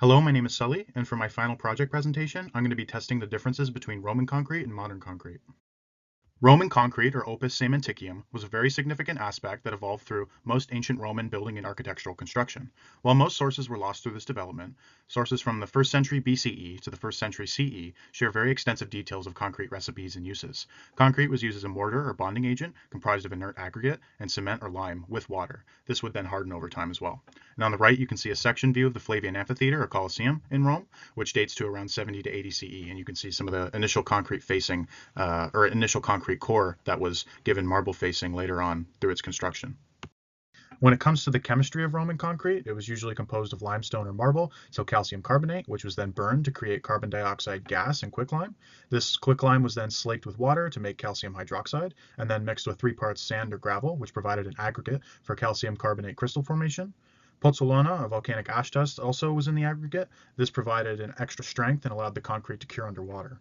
Hello, my name is Sully, and for my final project presentation, I'm going to be testing the differences between Roman concrete and modern concrete. Roman concrete, or opus cementicum, was a very significant aspect that evolved through most ancient Roman building and architectural construction. While most sources were lost through this development, sources from the 1st century BCE to the 1st century CE share very extensive details of concrete recipes and uses. Concrete was used as a mortar or bonding agent comprised of inert aggregate and cement or lime with water. This would then harden over time as well. And on the right, you can see a section view of the Flavian Amphitheater or Colosseum in Rome, which dates to around 70 to 80 CE. And you can see some of the initial concrete facing or initial concrete core that was given marble facing later on through its construction. When it comes to the chemistry of Roman concrete, it was usually composed of limestone or marble, so calcium carbonate, which was then burned to create carbon dioxide gas and quicklime. This quicklime was then slaked with water to make calcium hydroxide, and then mixed with 3 parts sand or gravel, which provided an aggregate for calcium carbonate crystal formation. Pozzolana, a volcanic ash dust, also was in the aggregate. This provided an extra strength and allowed the concrete to cure underwater.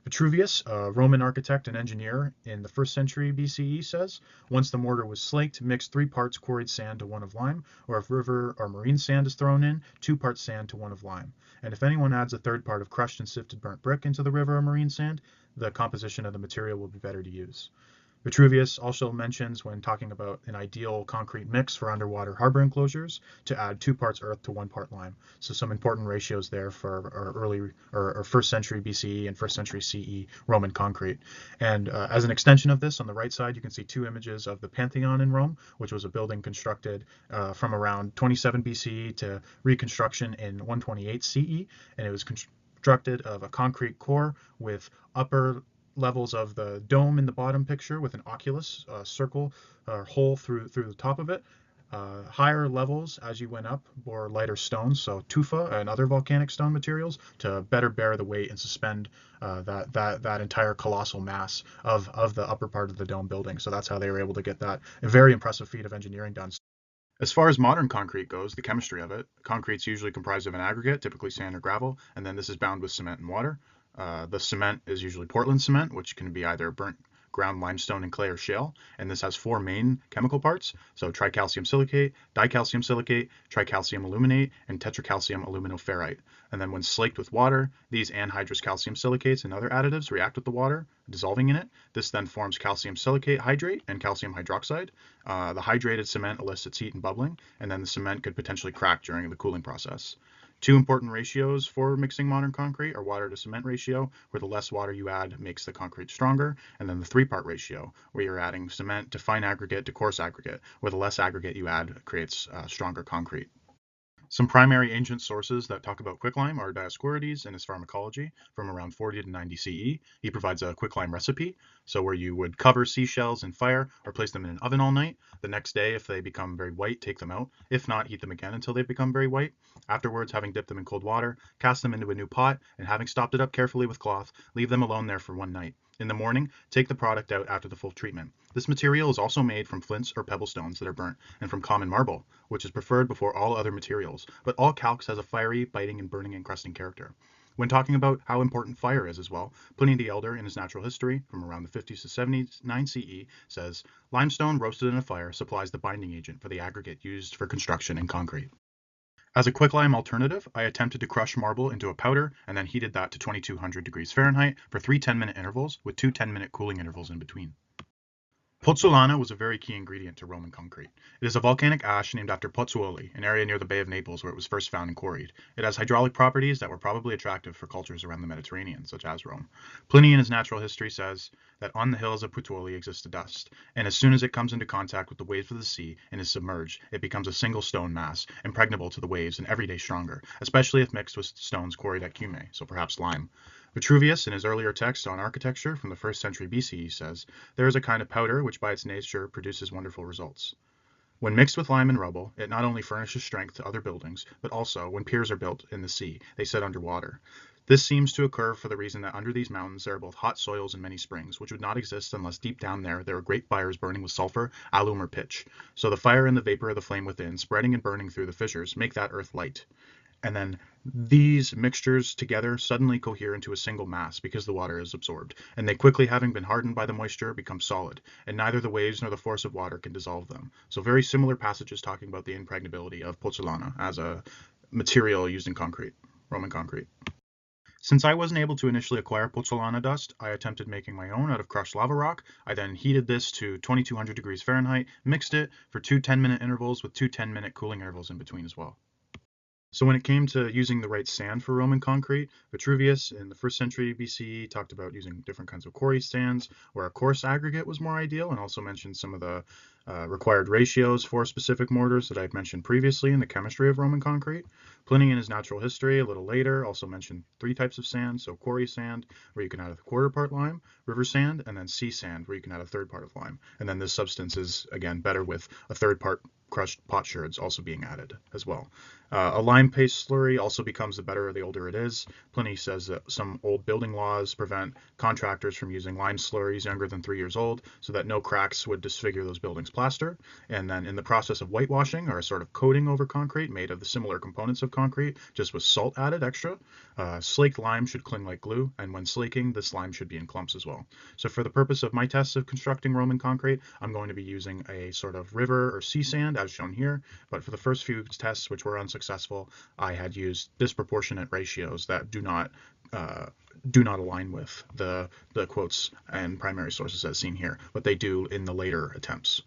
Vitruvius, a Roman architect and engineer in the 1st century BCE, says, once the mortar was slaked, mix 3 parts quarried sand to 1 of lime, or if river or marine sand is thrown in, 2 parts sand to 1 of lime. And if anyone adds a 3rd part of crushed and sifted burnt brick into the river or marine sand, the composition of the material will be better to use. Vitruvius also mentions, when talking about an ideal concrete mix for underwater harbor enclosures, to add 2 parts earth to 1 part lime. So some important ratios there for our early or 1st century BCE and 1st century CE Roman concrete. And as an extension of this, on the right side, you can see 2 images of the Pantheon in Rome, which was a building constructed from around 27 BCE to reconstruction in 128 CE, and it was constructed of a concrete core with upper levels of the dome in the bottom picture with an oculus circle or hole through the top of it. Higher levels as you went up bore lighter stones, so tufa and other volcanic stone materials, to better bear the weight and suspend that entire colossal mass of the upper part of the dome building. So that's how they were able to get that a very impressive feat of engineering done. As far as modern concrete goes, the chemistry of it, concrete's usually comprised of an aggregate, typically sand or gravel, and then this is bound with cement and water. The cement is usually Portland cement, which can be either burnt ground limestone and clay or shale, and this has 4 main chemical parts, so tricalcium silicate, dicalcium silicate, tricalcium aluminate, and tetracalcium aluminoferrite. And then when slaked with water, these anhydrous calcium silicates and other additives react with the water, dissolving in it. This then forms calcium silicate hydrate and calcium hydroxide. The hydrated cement elicits heat and bubbling, and then the cement could potentially crack during the cooling process. 2 important ratios for mixing modern concrete are water to cement ratio, where the less water you add makes the concrete stronger, and then the 3-part ratio, where you're adding cement to fine aggregate to coarse aggregate, where the less aggregate you add creates stronger concrete. Some primary ancient sources that talk about quicklime are Dioscorides and his pharmacology from around 40 to 90 CE. He provides a quicklime recipe, so where you would cover seashells in fire or place them in an oven all night. The next day, if they become very white, take them out. If not, heat them again until they become very white. Afterwards, having dipped them in cold water, cast them into a new pot, and having stopped it up carefully with cloth, leave them alone there for 1 night. In the morning, take the product out after the full treatment. This material is also made from flints or pebble stones that are burnt, and from common marble, which is preferred before all other materials, but all calx has a fiery, biting, and burning encrusting character. When talking about how important fire is as well, Pliny the Elder in his Natural History from around the 50s to 79 CE says, limestone roasted in a fire supplies the binding agent for the aggregate used for construction and concrete. As a quicklime alternative, I attempted to crush marble into a powder and then heated that to 2200 degrees Fahrenheit for 3 10-minute intervals with 2 10-minute cooling intervals in between. Pozzolana was a very key ingredient to Roman concrete. It is a volcanic ash named after Pozzuoli, an area near the Bay of Naples where it was first found and quarried. It has hydraulic properties that were probably attractive for cultures around the Mediterranean, such as Rome. Pliny in his Natural History says that on the hills of Puteoli exists a dust, and as soon as it comes into contact with the waves of the sea and is submerged, it becomes a single stone mass, impregnable to the waves and every day stronger, especially if mixed with stones quarried at Cumae, so perhaps lime. Vitruvius, in his earlier text on architecture from the 1st century BCE, says, there is a kind of powder which by its nature produces wonderful results. When mixed with lime and rubble, it not only furnishes strength to other buildings, but also, when piers are built in the sea, they sit under water. This seems to occur for the reason that under these mountains there are both hot soils and many springs, which would not exist unless deep down there are great fires burning with sulfur, alum, or pitch. So the fire and the vapor of the flame within, spreading and burning through the fissures, make that earth light. And then these mixtures together suddenly cohere into a single mass because the water is absorbed, and they quickly, having been hardened by the moisture, become solid, and neither the waves nor the force of water can dissolve them. So very similar passages talking about the impregnability of Pozzolana as a material used in concrete, Roman concrete. Since I wasn't able to initially acquire pozzolana dust, I attempted making my own out of crushed lava rock. I then heated this to 2200 degrees Fahrenheit, mixed it for two 10-minute intervals with two 10-minute cooling intervals in between as well. So when it came to using the right sand for Roman concrete, Vitruvius in the 1st century BCE talked about using different kinds of quarry sands, where a coarse aggregate was more ideal, and also mentioned some of the required ratios for specific mortars that I've mentioned previously in the chemistry of Roman concrete. Pliny in his natural history a little later also mentioned 3 types of sand, so quarry sand, where you can add a quarter part lime, river sand, and then sea sand, where you can add a third part of lime. And then this substance is, again, better with a third part crushed potsherds also being added as well. A lime paste slurry also becomes the better the older it is. Pliny says that some old building laws prevent contractors from using lime slurries younger than 3 years old, so that no cracks would disfigure those buildings' plaster. And then in the process of whitewashing, or a sort of coating over concrete made of the similar components of concrete, just with salt added extra, slaked lime should cling like glue, and when slaking, this lime should be in clumps as well. So for the purpose of my tests of constructing Roman concrete, I'm going to be using a sort of river or sea sand, as shown here, but for the first few tests, which were unsuccessful, I had used disproportionate ratios that do not align with the quotes and primary sources as seen here, but they do in the later attempts.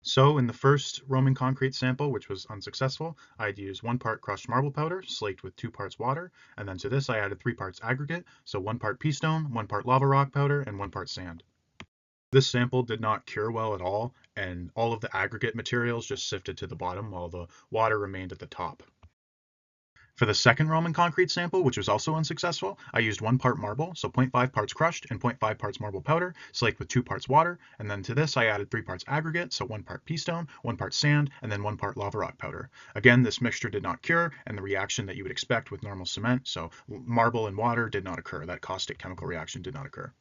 So in the first Roman concrete sample, which was unsuccessful, I'd used 1 part crushed marble powder, slaked with 2 parts water, and then to this I added 3 parts aggregate, so 1 part pea stone, 1 part lava rock powder, and 1 part sand. This sample did not cure well at all, and all of the aggregate materials just sifted to the bottom while the water remained at the top. For the second Roman concrete sample, which was also unsuccessful, I used 1 part marble, so 0.5 parts crushed and 0.5 parts marble powder, slaked with 2 parts water, and then to this I added 3 parts aggregate, so 1 part pea stone, 1 part sand, and then 1 part lava rock powder. Again, this mixture did not cure, and the reaction that you would expect with normal cement, so marble and water, did not occur. That caustic chemical reaction did not occur.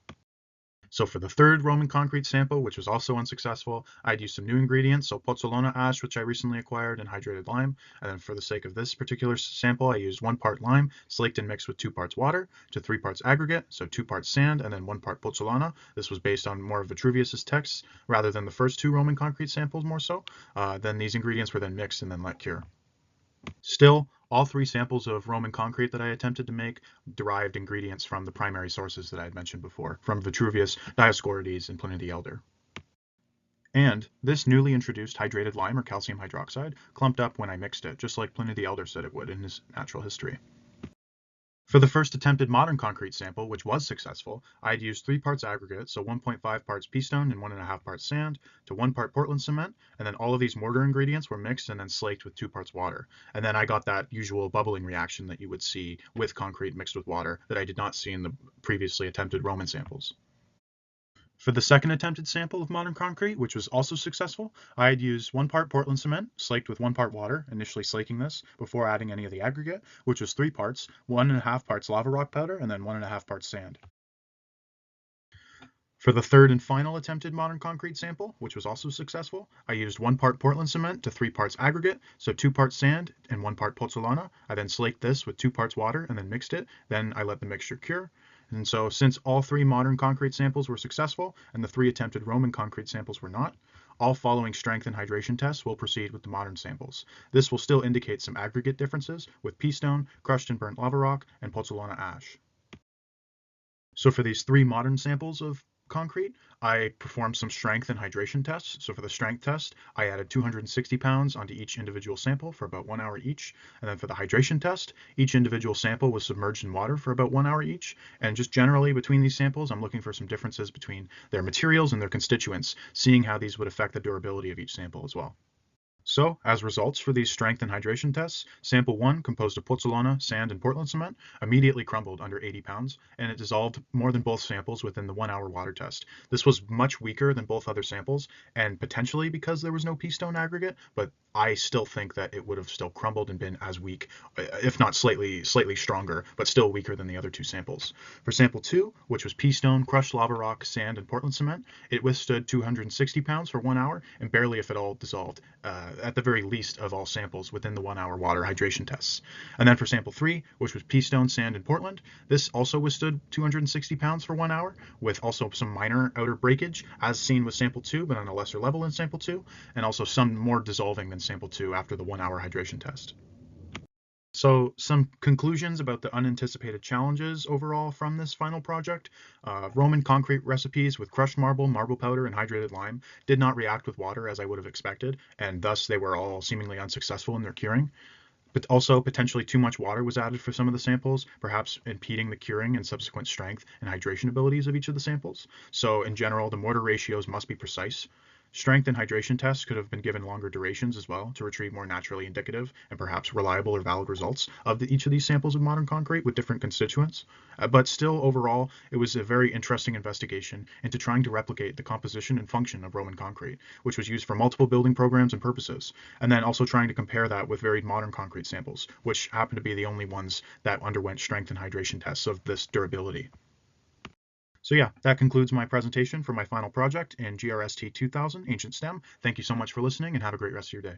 So for the third Roman concrete sample, which was also unsuccessful, I'd use some new ingredients, so pozzolana ash, which I recently acquired, and hydrated lime. And then for the sake of this particular sample, I used 1 part lime, slaked and mixed with 2 parts water, to 3 parts aggregate, so 2 parts sand, and then 1 part pozzolana. This was based on more of Vitruvius's texts, rather than the first 2 Roman concrete samples more so. Then these ingredients were then mixed and then let cure. Still, all 3 samples of Roman concrete that I attempted to make derived ingredients from the primary sources that I had mentioned before, from Vitruvius, Dioscorides, and Pliny the Elder. And this newly introduced hydrated lime or calcium hydroxide clumped up when I mixed it, just like Pliny the Elder said it would in his natural history. For the first attempted modern concrete sample, which was successful, I had used 3 parts aggregate, so 1.5 parts pea stone and 1.5 parts sand, to 1 part Portland cement, and then all of these mortar ingredients were mixed and then slaked with 2 parts water. And then I got that usual bubbling reaction that you would see with concrete mixed with water that I did not see in the previously attempted Roman samples. For the second attempted sample of modern concrete, which was also successful, I had used 1 part Portland cement, slaked with 1 part water, initially slaking this before adding any of the aggregate, which was 3 parts, 1.5 parts lava rock powder, and then 1.5 parts sand. For the third and final attempted modern concrete sample, which was also successful, I used 1 part Portland cement to 3 parts aggregate, so 2 parts sand and 1 part pozzolana. I then slaked this with 2 parts water and then mixed it. Then I let the mixture cure. And so since all 3 modern concrete samples were successful and the 3 attempted Roman concrete samples were not, all following strength and hydration tests will proceed with the modern samples. This will still indicate some aggregate differences with pea stone, crushed and burnt lava rock, and pozzolana ash. So for these 3 modern samples of concrete, I performed some strength and hydration tests. So for the strength test, I added 260 pounds onto each individual sample for about 1 hour each. And then for the hydration test, each individual sample was submerged in water for about 1 hour each. And just generally between these samples, I'm looking for some differences between their materials and their constituents, seeing how these would affect the durability of each sample as well. So, as results for these strength and hydration tests, sample 1, composed of pozzolana, sand, and Portland cement, immediately crumbled under 80 pounds, and it dissolved more than both samples within the 1-hour water test. This was much weaker than both other samples, and potentially because there was no pea stone aggregate, but I still think that it would have still crumbled and been as weak, if not slightly stronger, but still weaker than the other 2 samples. For sample 2, which was pea stone, crushed lava rock, sand, and Portland cement, it withstood 260 pounds for 1 hour and barely, if at all, dissolved. At the very least of all samples within the 1-hour water hydration tests. And then for sample 3, which was pea stone, sand, and Portland, this also withstood 260 pounds for 1 hour, with also some minor outer breakage, as seen with sample 2, but on a lesser level in sample 2, and also some more dissolving than sample 2 after the 1-hour hydration test. So, some conclusions about the unanticipated challenges overall from this final project. Roman concrete recipes with crushed marble, marble powder, and hydrated lime did not react with water as I would have expected, and thus they were all seemingly unsuccessful in their curing. But also, potentially too much water was added for some of the samples, perhaps impeding the curing and subsequent strength and hydration abilities of each of the samples. So, in general, the mortar ratios must be precise. Strength and hydration tests could have been given longer durations as well to retrieve more naturally indicative and perhaps reliable or valid results of each of these samples of modern concrete with different constituents. But still, overall, it was a very interesting investigation into trying to replicate the composition and function of Roman concrete, which was used for multiple building programs and purposes, and then also trying to compare that with very modern concrete samples, which happen to be the only ones that underwent strength and hydration tests of this durability. So yeah, that concludes my presentation for my final project in GRST 2000 Ancient STEM. Thank you so much for listening and have a great rest of your day.